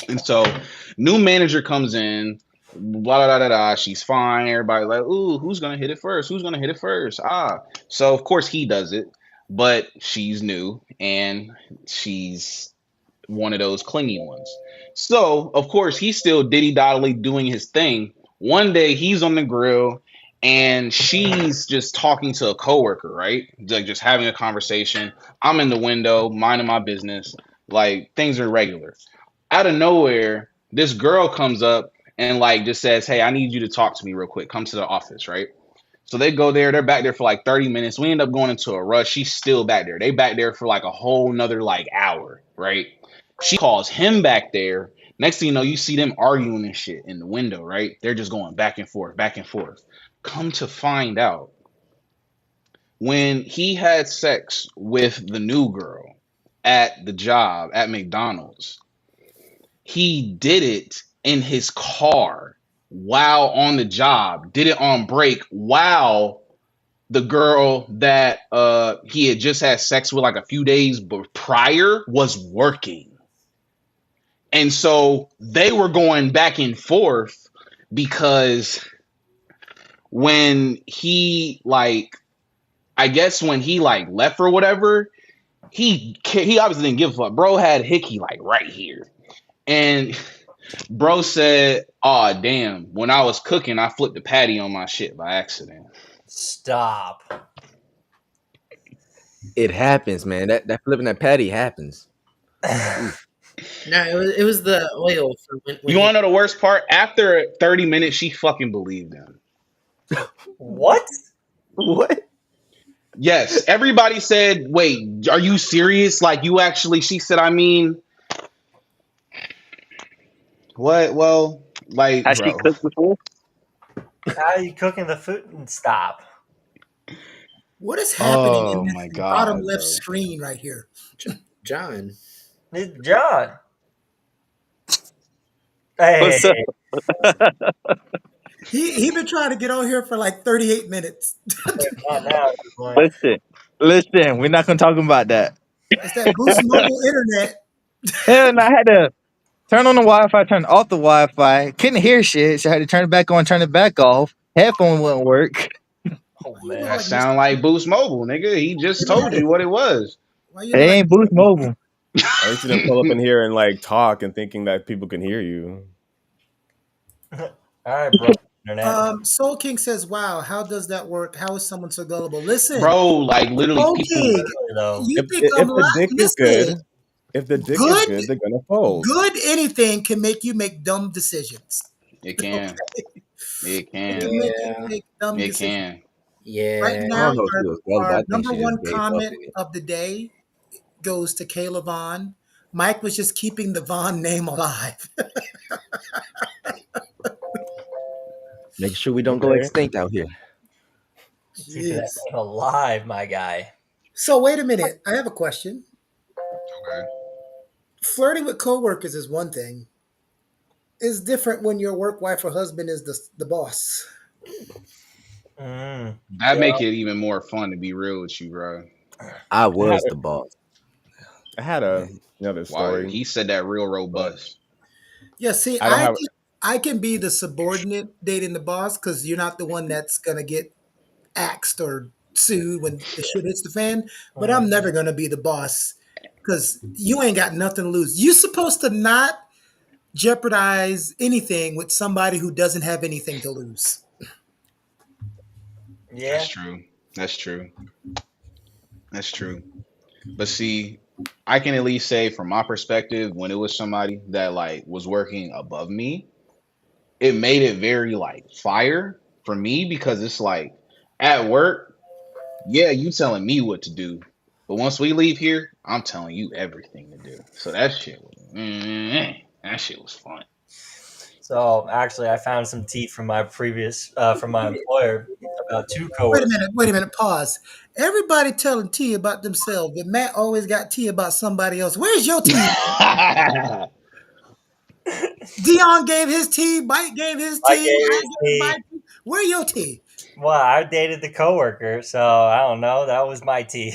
And so new manager comes in, blah blah blah blah. She's fine. Everybody like, ooh, who's gonna hit it first? Who's gonna hit it first? Ah, so of course he does it, but she's new and she's one of those clingy ones. So of course he's still diddy doddly doing his thing. One day he's on the grill and she's just talking to a coworker, right? Like just having a conversation. I'm in the window, minding my business, like things are regular. Out of nowhere, this girl comes up and like just says, "Hey, I need you to talk to me real quick. Come to the office, right?" So they go there. They're back there for like 30 minutes. We end up going into a rush. She's still back there. They back there for like a whole nother like hour, right? She calls him back there. Next thing you know, you see them arguing and shit in the window, right? They're just going back and forth, back and forth. Come to find out, when he had sex with the new girl at the job at McDonald's, he did it in his car while on the job, did it on break while the girl that he had just had sex with like a few days prior was working. And so they were going back and forth because when he like I guess when he like left or whatever, he obviously didn't give a fuck. Bro had hickey like right here. And bro said, "Oh damn! When I was cooking, I flipped the patty on my shit by accident." Stop. It happens, man. That flipping that patty happens. No, it was the oil for when You he. want to know the worst part? After 30 minutes, she fucking believed him. What? What? Yes, everybody said, "Wait, are you serious? Like you actually?" She said, "I mean, what? Well, like, Has she bro, cooked before? How are you cooking the food? And stop. What is happening in oh this my bottom god, left bro." screen right here? John. John. Hey. What's up? He been trying to get on here for like 38 minutes. Not now at this point. Listen, we're not gonna talk about that. It's that Boost Mobile internet. Hell, and I had to turn on the Wi-Fi, turn off the Wi-Fi. Couldn't hear shit, so I had to turn it back on, turn it back off. Headphone wouldn't work. Oh Why you look man. That like Mr. sound like Boost Mobile, nigga. He just told Yeah. you what it was. Why you It look like ain't Boost Mobile. At least you didn't pull up in here and like talk and thinking that people can hear you. All right, bro. Internet. Soul King says, "Wow, how does that work? How is someone so gullible?" Listen, Bro, like literally Soul people King, Though. you think I'm If the lying? dick is Listen, good, if the dick is good, good, they're gonna fold. good anything can make you make dumb decisions. it can. It It can. can make you Yeah. make dumb It decisions. can. Right I now, Yeah. don't know if she was gullible. our I think number she just one gave up comment in it. of the day goes to Kayla Vaughn. Mike was just keeping the Vaughn name alive. Making sure we don't go Okay. extinct out here. Keeping that Jeez. thing alive, my guy. So wait a minute. I have a question. Okay. Flirting with coworkers is one thing. It's different when your work wife or husband is the boss. Mm. That Yeah. make it even more fun to be real with you, bro. I I had, was the boss. I had another Why? story, He said that real but robust. Yeah, see, I don't have. I can be the subordinate dating the boss because you're not the one that's gonna get axed or sued when the shit hits the fan. But I'm never gonna be the boss because you ain't got nothing to lose. You're supposed to not jeopardize anything with somebody who doesn't have anything to lose. Yeah. That's true. That's true. That's true. But see, I can at least say from my perspective, when it was somebody that like was working above me, it made it very like fire for me because it's like at work, yeah, you telling me what to do, but once we leave here, I'm telling you everything to do. So that shit was fun. So actually, I found some tea from my from my employer about two coworkers. Wait a minute, pause. Everybody telling T about themselves, but Matt always got T about somebody else. Where's your T? Dion gave his T, Mike gave his I T, I gave his gave my tea. T. Where your T? Well, I dated the coworker, so I don't know. That was my tea.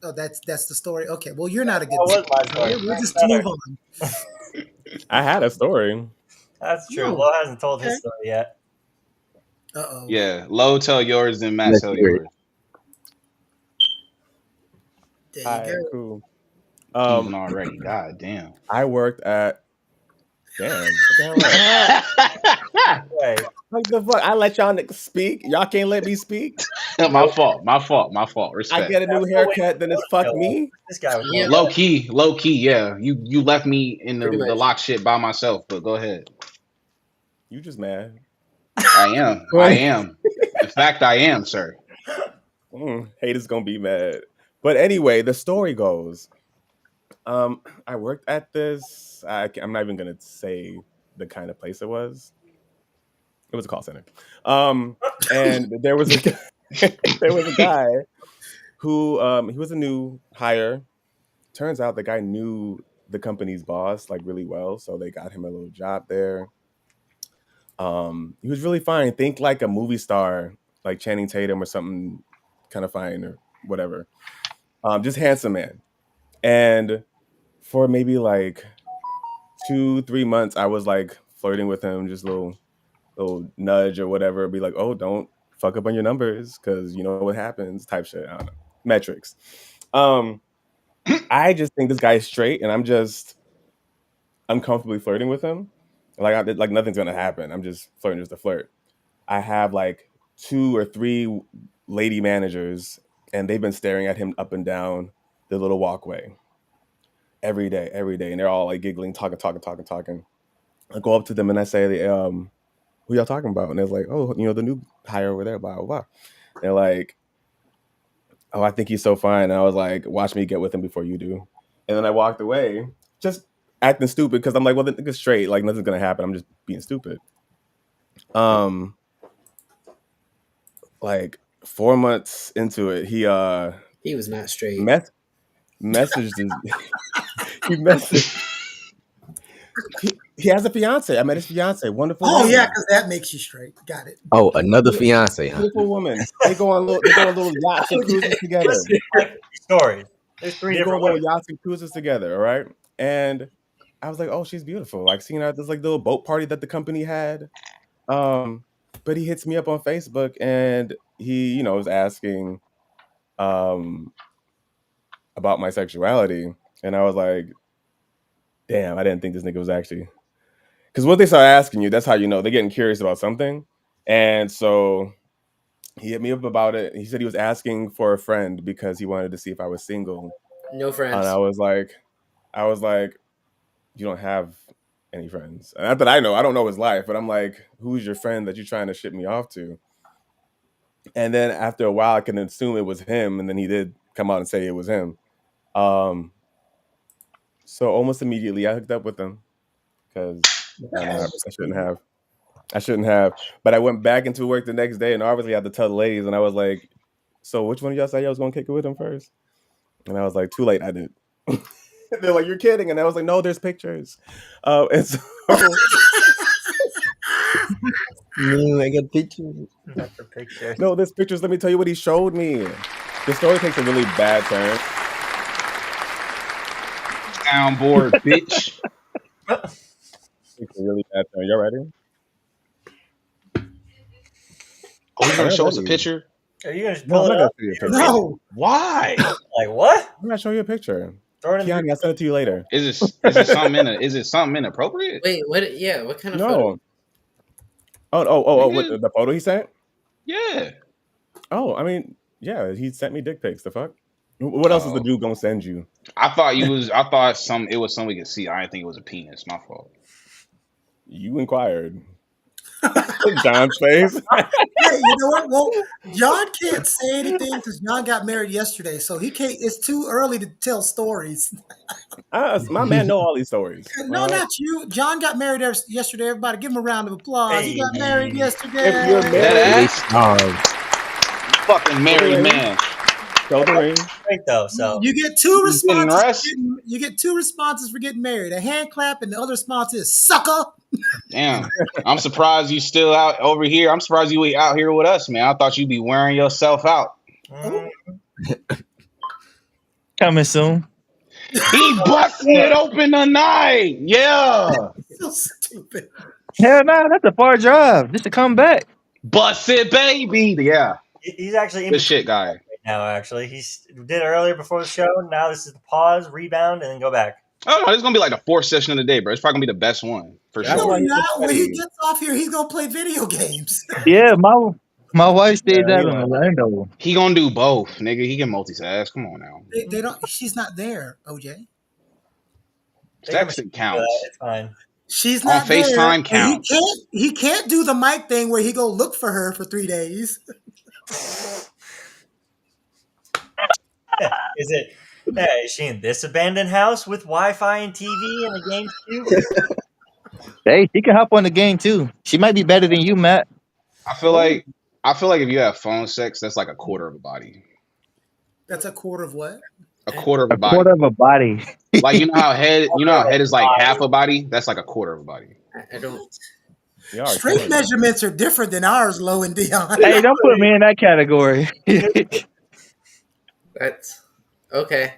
Oh, that's the story. Okay, well, you're not a good That was story. my So story. we'll just Better. move on. I had a story. That's true. No. Lo hasn't told Okay. his story yet. Uh-oh. Yeah, Low tell yours, then Matt Let's tell hear it. yours. There All you go. right, cool. Teasing already. God damn. I worked at. Damn, what the hell up? Wait, Like the fuck? I let y'all niggas speak. Y'all can't let me speak. My fault. My fault. My fault. I Respect. get a new I'm still waiting haircut, for then Lo it's to fuck show up. me. This guy was Yeah, going Low key, yeah. You left me in pretty the much. lock shit by myself, but go ahead. You just mad. I am. I But am. In fact, I am, sir. haters gonna be mad. But anyway, the story goes. I worked at this. I'm not even gonna say the kind of place it was. It was a call center. And there was a there was a guy who he was a new hire. Turns out the guy knew the company's boss like really well, so they got him a little job there. He was really fine. Think like a movie star, like Channing Tatum or something, kind of fine or whatever. Just handsome man. And for maybe like 2-3 months, I was like flirting with him, just little nudge or whatever. Be like, oh, don't fuck up on your numbers because you know what happens, type shit. I don't know. Metrics. Um, I just think this guy is straight, and I'm just uncomfortably flirting with him. Like nothing's gonna happen. I'm just flirting just to flirt. I have like 2 or 3 lady managers, and they've been staring at him up and down the little walkway every day, and they're all like giggling, talking. I go up to them and I say, who y'all talking about? And they're like, oh, the new hire over there, blah blah blah. They're like, oh, I think he's so fine. And I was like, watch me get with him before you do. And then I walked away, just acting stupid because I'm like, well, the nigga's straight, like nothing's gonna happen. I'm just being stupid. Like 4 months into it, He was not straight. messaged his, he messaged. He has a fiance. I met his fiance. Wonderful. Oh woman. yeah, because that makes you straight. Got it. Oh, another fiance, huh? Beautiful woman. They go on little yachts and cruises together. story. There's 3 They go on different little women. yachts and cruises together. All right. And I was like, oh, she's beautiful. Like seeing her at this like little boat party that the company had. But he hits me up on Facebook and he, was asking about my sexuality. And I was like, damn, I didn't think this nigga was actually. Because what they start asking you, that's how you know they're getting curious about something. And so he hit me up about it. He said he was asking for a friend because he wanted to see if I was single. No friends. And I was like, you don't have any friends. Not that I know. I don't know his life, but I'm like, who's your friend that you're trying to ship me off to? And then after a while, I can assume it was him. And then he did come out and say it was him. So almost immediately I hooked up with him because I shouldn't have. But I went back into work the next day and obviously I had to tell the ladies. And I was like, so which one of y'all said y'all was going to kick it with him first? And I was like, too late. I did. They're like, you're kidding. And I was like, no, there's pictures. And so I got pictures. Not the picture. no, there's pictures. Let me tell you what he showed me. The story takes a really bad turn. Soundboard, bitch. Takes a really bad turn. Y'all ready? Oh, you gonna I'm show us a ready. picture? Are you gonna just No, pull I'm it not up? gonna show you a picture. No. Why? Like what? I'm gonna show you a picture. Throw it in the Kiani, I'll send it to you later. Is it something inappropriate? Wait, what? Yeah, what kind of photo? No. Oh, what Nigga. the photo he sent? Yeah. Oh, I mean, yeah, he sent me dick pics. The fuck? What else is the dude gonna send you? I thought it was something we could see. I didn't think it was a penis. My fault. You inquired. John's face. Hey, you know what? Well, John can't say anything because John got married yesterday, so he can't. It's too early to tell stories. My man know all these stories. No, not you. John got married yesterday. Everybody, give him a round of applause. He got married yesterday. If you're That married, ass? Fucking married man. Show the ring. Great though. So You get two getting responses. rest? You get two responses for getting married: a hand clap, and the other response is "sucker." Damn. I'm surprised you still out over here. I'm surprised you out here with us, man. I thought you'd be wearing yourself out. Coming soon. He busted it open tonight. Yeah. So stupid. Hell no, that's a far drive. Just to come back. Bust it, baby. Yeah. he's actually in Good shit, guy. right now. Actually, he did it earlier before the show. Now this is the pause, rebound, and then go back. Oh no, this is gonna be like the fourth session of the day, bro. It's probably gonna be the best one for That's sure. why No, he's not when he ready. gets off here. He's gonna play video games. Yeah, my wife stays Yeah, out he in lying. Orlando. He gonna do both, nigga. He can multitask. Come on now. They don't. She's not there. OJ. Texting counts. It's fine. She's On not there. FaceTime and counts. He can't do the Mike thing where he go look for her for 3 days. Is it? Hey, is she in this abandoned house with Wi-Fi and TV and a game queue? Hey, she can hop on the game too. She might be better than you, Matt. I feel like if you have phone sex, that's like a quarter of a body. That's a quarter of what? A quarter of A a body. quarter of a body. Like you know how head is like half a body? That's like a quarter of a body. I don't. Straight measurements are different than ours, Low and Dion. Hey, don't put me in that category. That's okay.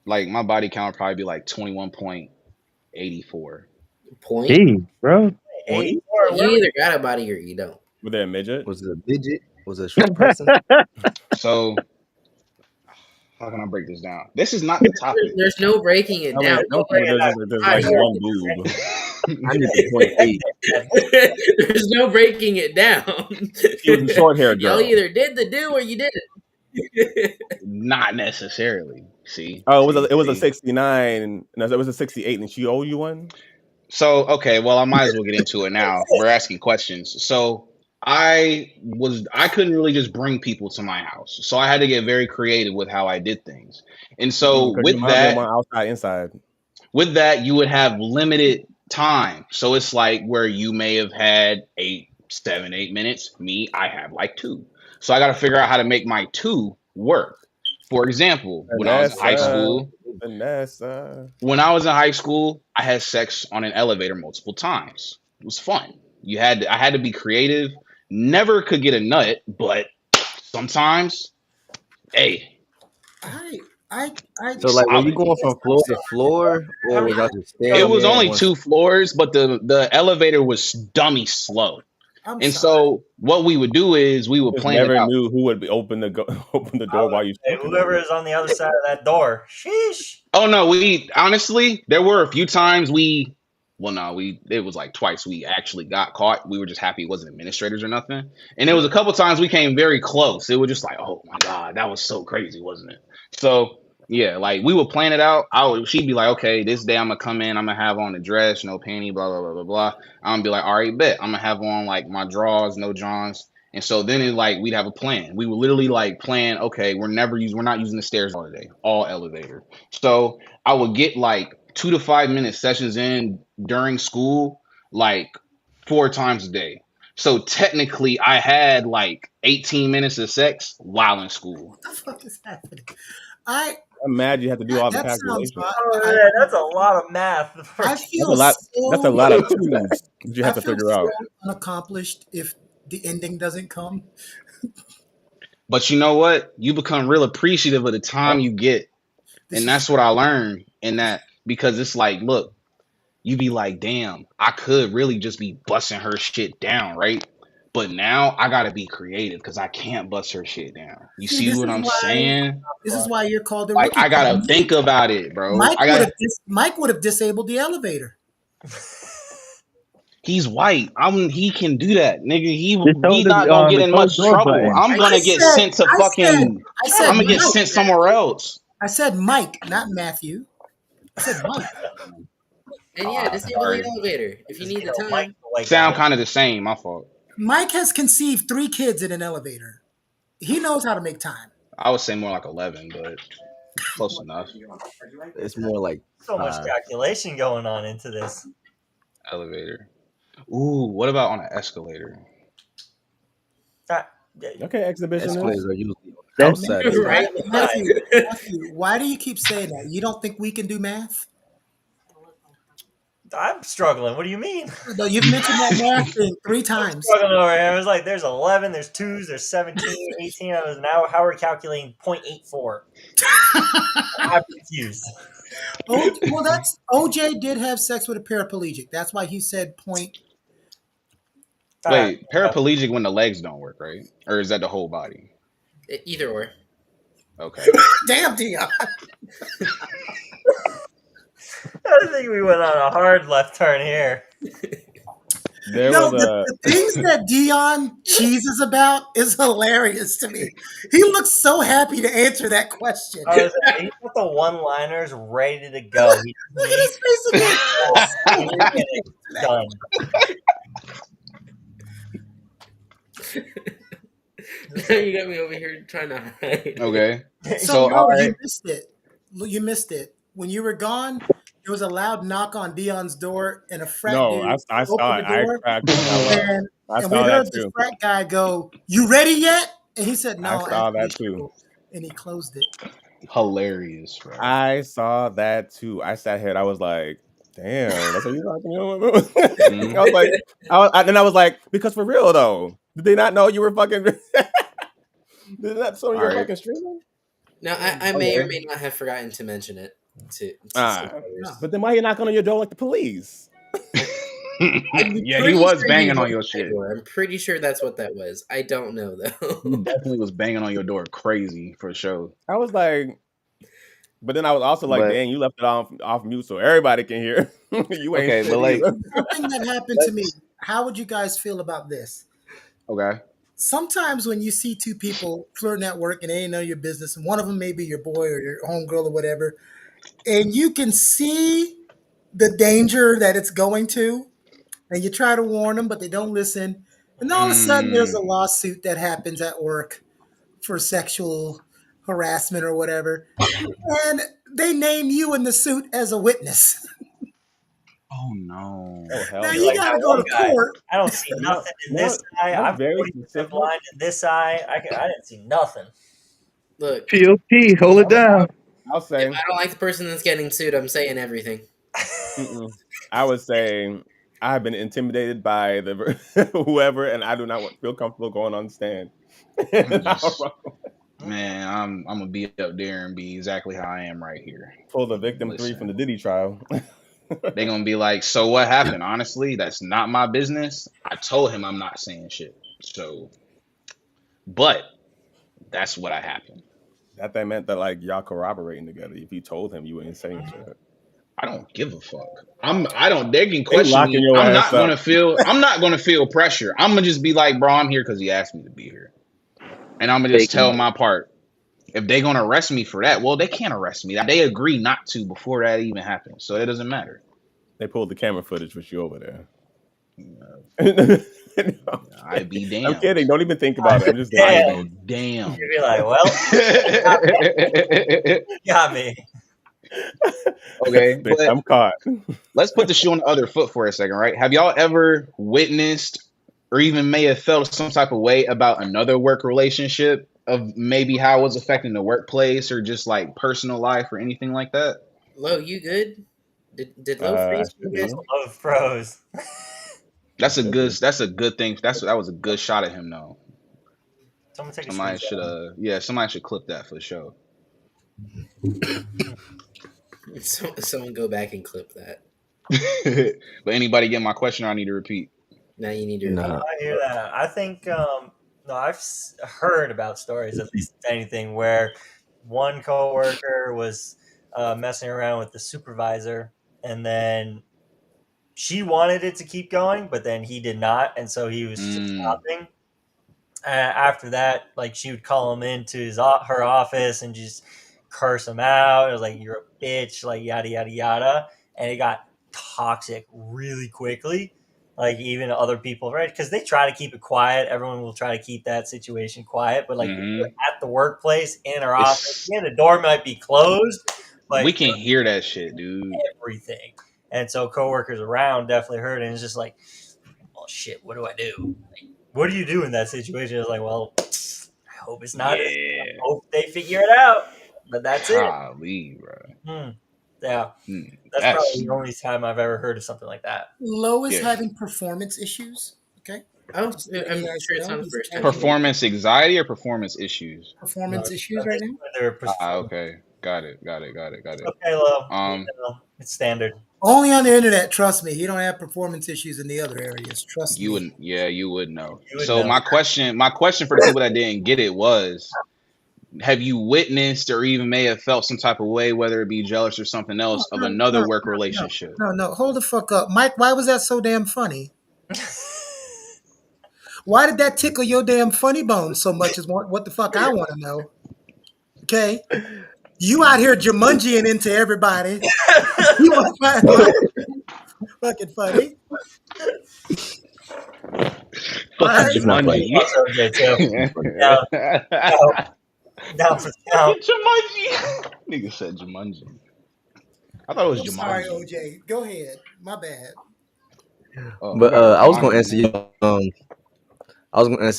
Like my body count would probably be like 21.84. Point. Gee, bro. Hey, You either got a body or you don't. Were they a midget? Was it a midget? Was it a short person? So how can I break this down? This is not the topic. There's no breaking it down. Don't put there's like one boob. I need the 0.8. There's no breaking it down. She was a short hair girl. Y'all either did the do or you didn't. Not necessarily. See. Oh, it was a 69. No, it was a 68, and she owe you one. So okay, well I might as well get into it now. We're asking questions. So I couldn't really just bring people to my house, so I had to get very creative with how I did things. And so with that, outside, inside. With that, you would have limited time. So it's like where you may have had 8 minutes. Me, I have like 2. So I got to figure out how to make my 2 work. For example, when I was in high school, I had sex on an elevator multiple times. It was fun. I had to be creative. Never could get a nut, but sometimes, hey. So like, were you going from floor to floor, or was that just stairs? It was only 2 floors, but the elevator was dummy slow. So what we would do is we would plan it out. Never knew who would open the door while you. Whoever is on the other side of that door. Sheesh. Oh no, honestly there were a few times it was like twice we actually got caught. We were just happy it wasn't administrators or nothing. And there was a couple times we came very close. It was just like, oh my God, that was so crazy, wasn't it? So yeah, like we would plan it out. She'd be like, okay, this day I'm gonna come in, I'm gonna have on a dress, no panty, blah blah blah blah blah. I'm gonna be like, all right, bet. I'm gonna have on like my drawers, no johns. And so then we'd have a plan. We would literally like plan, okay, we're not using the stairs all day, all elevator. So I would get like 2 to 5 minute sessions in during school, like 4 times a day. So technically I had like 18 minutes of sex while in school. What the fuck is happening? I'm mad you have to do all the calculations. That's a lot of math. I feel that's a lot of tubes that you have to figure out. Unaccomplished if the ending doesn't come. But you know what? You become real appreciative of the time you get. And that's what I learned in that, because it's like, look, you be like, damn, I could really just be busting her shit down, right? But now I gotta be creative because I can't bust her shit down. You see what I'm saying? This is why you're called the like, I gotta think about it, bro. Mike would have disabled the elevator. He's white. He can do that, nigga. Just hold He's not gonna get the in closed much door trouble. button. I'm gonna get sent to fucking. I I'm said gonna get Mike. sent somewhere else. I said Mike, not Matthew. I said Mike. And yeah, disable the elevator if you need the time. Sound kind of the same. My fault. Mike has conceived 3 kids in an elevator. He knows how to make time. I would say more like 11, but close enough. It's more like So much calculation going on into this. Elevator. Ooh, what about on an escalator? Okay, exhibitionist. escalators are usually That's outside. right. Matthew, why do you keep saying that? You don't think we can do math? I'm struggling. What do you mean? No, you've mentioned that math thing 3 times. I'm struggling over here. I was like, there's 11, there's 2s, there's 17, 18. I was now, how are we calculating 0.84? I'm confused. Well, that's OJ did have sex with a paraplegic. That's why he said point. Wait, paraplegic when the legs don't work, right? Or is that the whole body? Either or. Okay. Damn, Dion. I think we went on a hard left turn here. The things that Dion cheeses about is hilarious to me. He looks so happy to answer that question. I was like, he's got the one-liners ready to go. Look at his face again. Done. Now you got me over here trying to hide. Okay. So all right. you missed it. You missed it. When you were gone, there was a loud knock on Dion's door, and a frat dude I saw opened the door. I And saw we heard that the too. frat guy go, "You ready yet?" And he said, "No." I saw that too. And he closed it. Hilarious, bro. I saw that too. I sat here. I was like, "Damn, that's what you talking about?" I was like, I was like, because for real though, did they not know you were fucking? Did that so you were fucking streaming? No, I may or may not have forgotten to mention it to but then why are you knocking on your door like the police? Yeah, he was banging on your shit. I'm pretty sure that's what that was. I don't know though. He definitely was banging on your door crazy for sure. I was like, but then I was also like, dang, you left it off mute so everybody can hear. You ain't okay, but like something that happened to me. How would you guys feel about this? Okay. Sometimes when you see 2 people flirting at work and they ain't none of your business, and one of them may be your boy or your homegirl or whatever, and you can see the danger that it's going to, and you try to warn them, but they don't listen. And all of a sudden, there's a lawsuit that happens at work for sexual harassment or whatever, and they name you in the suit as a witness. Oh no! Now you gotta go to court. I don't see nothing in this eye. I'm very blind in this eye. I didn't see nothing. Look, POP, hold it down. I'll say, if I don't like the person that's getting sued, I'm saying everything. I would say I have been intimidated by the whoever, and I do not feel comfortable going on stand. Man, I'm gonna be up there and be exactly how I am right here. Pull the victim 3 from the Diddy trial. They're gonna be like, so what happened? Honestly, that's not my business. I told him I'm not saying shit. So, but that's what happened. That meant that like y'all corroborating together. If you told him you were saying shit. I don't give a fuck. They can question me. I'm not gonna feel pressure. I'm gonna just be like, bro, I'm here because he asked me to be here. And I'm gonna just tell my part. If they're gonna arrest me for that, well, they can't arrest me. They agree not to before that even happened. So it doesn't matter. They pulled the camera footage with you over there. I'd be damned. I'm kidding. Don't even think about it. I'm just damn. You'd be like, well, got me. Okay, but I'm caught. Let's put the shoe on the other foot for a second, right? Have y'all ever witnessed or even may have felt some type of way about another work relationship of maybe how it was affecting the workplace or just like personal life or anything like that? Lo, you good? Did Lo freeze for you guys? Love froze. That's a good thing. That was a good shot at him though. Somebody should clip that for sure. Someone go back and clip that. But anybody get my question or I need to repeat? Now you need to repeat. I hear that. I think I've heard about stories, at least anything, where one coworker was messing around with the supervisor, and then she wanted it to keep going, but then he did not, and so he was just Mm. stopping. After that, like she would call him into her office and just curse him out. It was like, "You're a bitch," like yada yada yada, and it got toxic really quickly. Like even other people, right? Because they try to keep it quiet. Everyone will try to keep that situation quiet, but like if you're Hmm. at the workplace in our office, It's yeah, the door might be closed, but we can hear that shit, dude. everything. And so coworkers around definitely heard it. And it's just like, oh shit, what do I do? Like, what do you do in that situation? It's like, well, I hope it's not. I Yeah. hope they figure it out. But that's it. Golly, bro. Hmm. Yeah, that's That's probably the only time I've ever heard of something like that. Lois yeah. having performance issues. Okay, Oh, just I'm letting you guys sure it's know not the he's first time. having Performance anxiety or performance issues? No, performance issues I right think now. they're Okay. Got it. Got it. Got it. Got it. okay, low. You Um, know, it's standard. Only on the internet. Trust me, he don't have performance issues in the other areas. Trust you me. would, yeah, you would know. You would So know. my question for the people that didn't get it was, have you witnessed or even may have felt some type of way, whether it be jealous or something No, else, of no, another no, work no, relationship? no, no. Hold the fuck up, Mike. Why was that so damn funny? Why did that tickle your damn funny bone so much? Is what the fuck I want to know. Okay, you out here Jumanjiing into everybody. You want to find my fucking funny? All Fucking right. It's not funny. Jumanji. Loves OJ too. It's not funny. Down, down, down for the count. Fucking Jumanji. Nigga said Jumanji. I thought it was I'm sorry, Jumanji. OJ. Go ahead. My bad. Oh, we But got a I was gonna reminder answer now.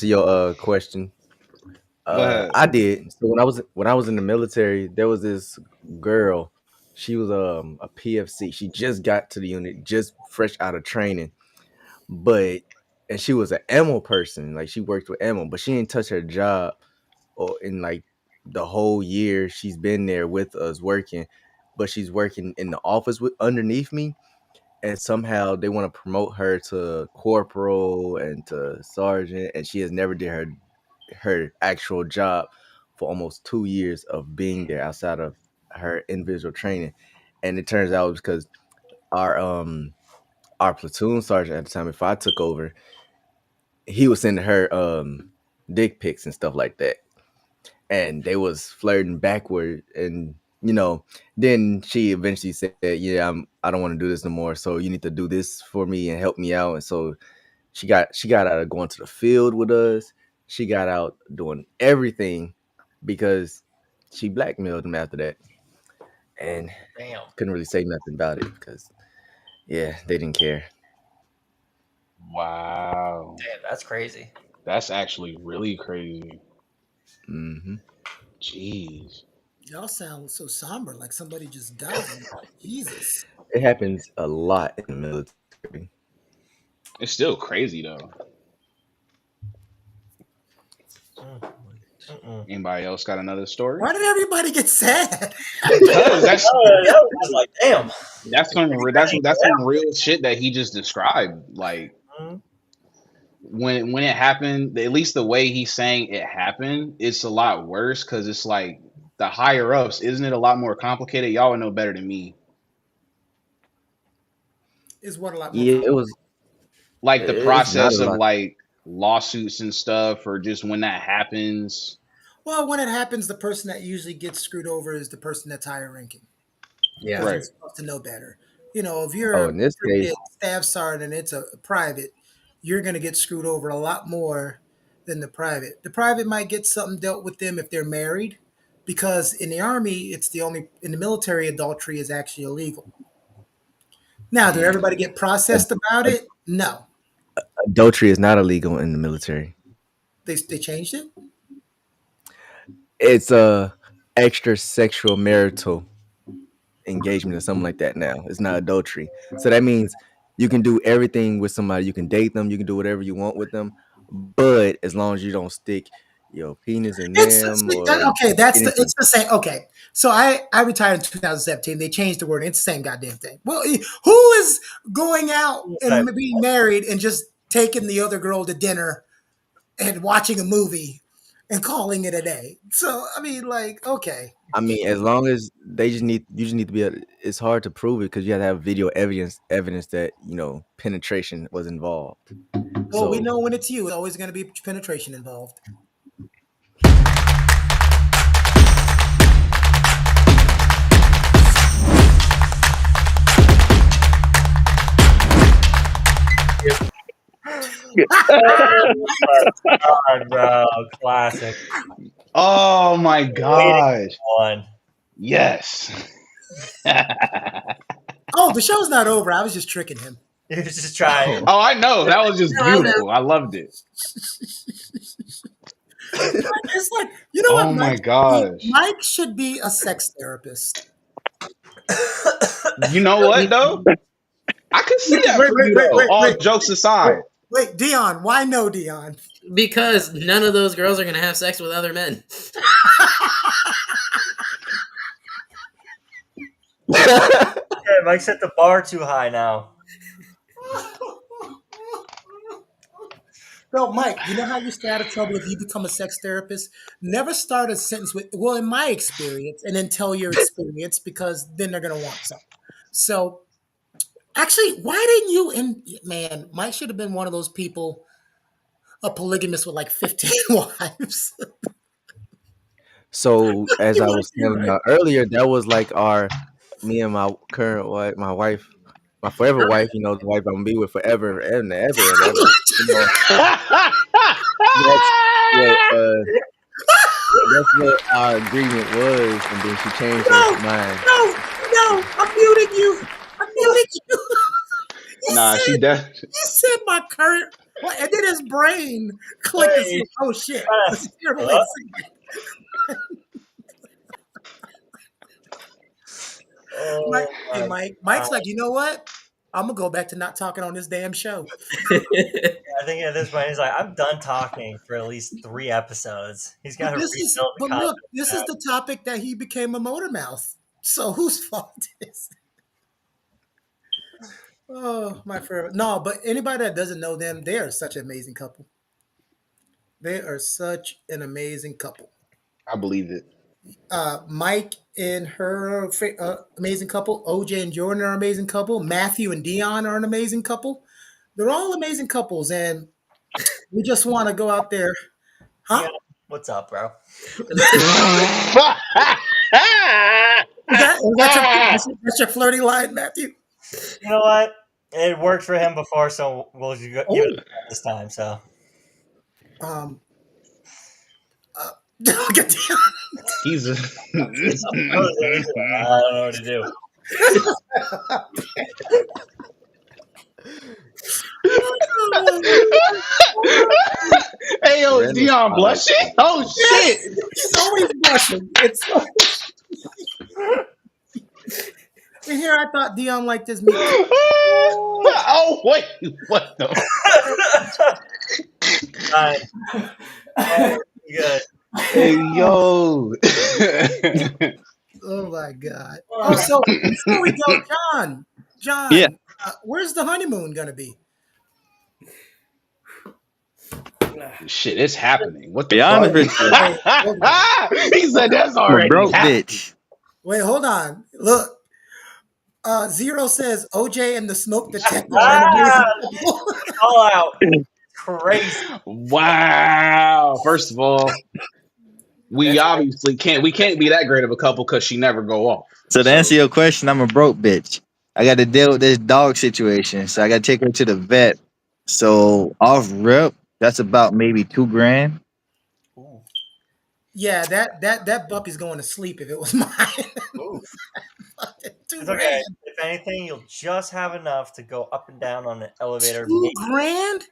your question. Go ahead. I did. So when I was in the military, there was this girl. She was a PFC. She just got to the unit, just fresh out of training. But and she was an ammo person. Like she worked with ammo, but she didn't touch her job or in like the whole year she's been there with us working. But she's working in the office with underneath me, and somehow they want to promote her to corporal and to sergeant, and she has never did her actual job for almost 2 years of being there outside of her individual training. And it turns out it was because our our platoon sergeant at the time, if I took over, he was sending her dick pics and stuff like that. And they was flirting backward, and then she eventually said, yeah, I don't want to do this no more, so you need to do this for me and help me out. And so she got out of going to the field with us. She got out doing everything because she blackmailed him after that, and Damn. couldn't really say nothing about it because yeah, they didn't care. Wow. Damn, that's crazy. That's actually really crazy. Hmm. Jeez. Y'all sound so somber, like somebody just died. Jesus. It happens a lot in the military. It's still crazy though. Mm-mm. Anybody else got another story? Why did everybody get sad? Because that's That was just like, damn. that's some real shit that he just described. Like Mhm. when it happened, at least the way he's saying it happened, it's a lot worse because it's like the higher ups. Isn't it a lot more complicated? Y'all would know better than me. Is what a lot more Yeah, common. it was. Like the It's not a process of lot. like lawsuits and stuff, or just when that happens. Well, when it happens, the person that usually gets screwed over is the person that's higher ranking Yeah. because they're Right. supposed to know better. You know, if you're Oh, a in this case, intermediate staff sergeant and it's a private, you're going to get screwed over a lot more than the private. The private might get something dealt with them if they're married, because in the army, it's the only in the military adultery is actually illegal. Now, did everybody get processed about ad- it? No, adultery is not illegal in the military. they changed it. It's a extra sexual marital engagement or something like that now. It's not adultery. So that means you can do everything with somebody. You can date them. You can do whatever you want with them. But as long as you don't stick your penis in them or Okay. That's the anything. it's the same. Okay, so I retired in 2017. They changed the word. It's the same goddamn thing. Well, who is going out and being married and just taking the other girl to dinner and watching a movie and calling it a day. So I mean, like, okay. I mean, as long as you just need to be. It's hard to prove it because you have to have video evidence that penetration was involved. Well, we So know when it's you, it's always going to be penetration involved. God, bro, classic. Oh my gosh. One. Yes. Oh, the show's not over. I was just tricking him. He was just trying. Oh, I know. That was just No, I know. beautiful. I loved it. It's like, you know what, Oh my Mike? gosh. Mike should be a sex therapist. You know what though? I could see that Wait, for wait, you wait, though. wait, All wait, jokes aside. wait, Dion. Why no, Dion? Because none of those girls are gonna have sex with other men. Yeah, Mike set the bar too high now. So, Mike, you know how you stay out of trouble if you become a sex therapist? Never start a sentence with, well, in my experience, and then tell your experience because then they're going to want some. So, actually, why didn't you? And man, Mike should have been one of those people, a polygamist with like 15 wives. So as You I like was you, telling right? y'all earlier, that was like me and my current wife, my wife, my forever wife. The wife I'm gonna be with forever and ever and ever. That's what our agreement was, and then she changed her No, mind. no, I'm muting you. I'm muting you. Nah, she does. He said my current. Well, and then his brain clicked and said, "Oh shit!" Here, wait a second. Oh, Hey, Mike. Mike's like, you know what? I'm gonna go back to not talking on this damn show. I think at this point he's like, I'm done talking for at least 3 episodes. He's got to rebuild the But look, confidence this now. is the topic that he became a motor mouth. So whose fault is it? Oh, my favorite. No, but anybody that doesn't know them, they are such an amazing couple. They are such an amazing couple. I believe it. Mike and her amazing couple. OJ and Jordan are an amazing couple. Matthew and Dion are an amazing couple. They're all amazing couples, and we just want to go out there, huh? Yeah. What's up, bro? That's your flirty line, Matthew? You know what? It worked for him before, so we'll give it a Oh. try this time. So Get down. He's a I don't know what to do. Hey yo, Random Dion spot. blushing? Oh shit! He's always blushing. And here I thought Dion liked his meat. Oh wait, what the? Fine. Oh, good. Hey yo. Oh my god. Oh, so before we go, John. Yeah. Where's the honeymoon gonna be? Shit, it's happening. What the Be fuck? honest with you, He said that's I'm a already broke happening. bitch. Wait, hold on. Look. Zero says OJ and the smoke detector are an amazing couple. All out. Crazy. Wow. First of all, we obviously can't be that great of a couple because she never go off. So to answer your question, I'm a broke bitch. I got to deal with this dog situation, so I got to take her to the vet. So off rip, that's about maybe $2,000. Ooh. Yeah, that puppy's going to sleep if it was mine. Ooh. $2,000. It's okay. If anything, you'll just have enough to go up and down on the elevator. $2,000?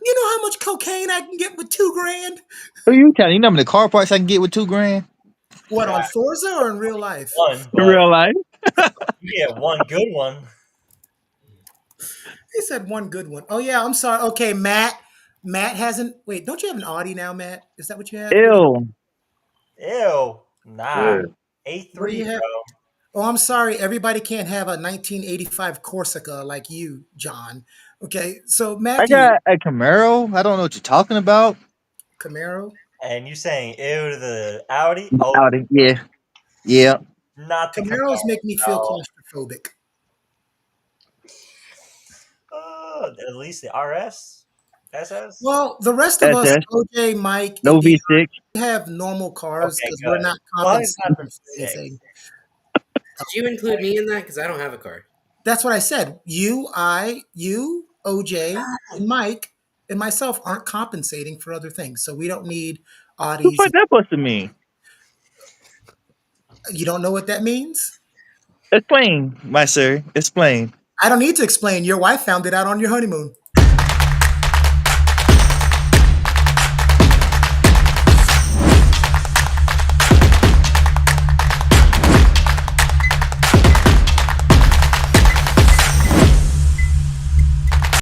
You know how much cocaine I can get with $2,000? Who you telling? You know how many car parts I can get with $2,000? What, on Forza or in real life? One, In but real life? you get one good one. He said one good one. Oh yeah, I'm sorry. Okay, Matt. Matt hasn't. Wait, don't you have an Audi now, Matt? Is that what you have? Ew. Ew. Nah. Yeah. A3, What do you have? bro. Oh, I'm sorry. Everybody can't have a 1985 Corsica like you, John. Okay, so I Matthew got a Camaro. I don't know what you're talking about. Camaro. And you saying ew to the Audi? Oh, Audi, yeah, yeah. not the Camaro. Camaros make me feel No. claustrophobic. At least the RS, SS. Well, the rest of us, SS, OJ, Mike, no and Dion, V6. we have normal cars Okay, because we're good. not As long as it's not compensating the for V6. anything. Did you include me in that? Because I don't have a car. That's what I said. You, OJ, and Mike, and myself aren't compensating for other things, so we don't need What the Audis. fuck that supposed to mean? You don't know what that means? Explain, my sir. Explain. I don't need to explain. Your wife found it out on your honeymoon.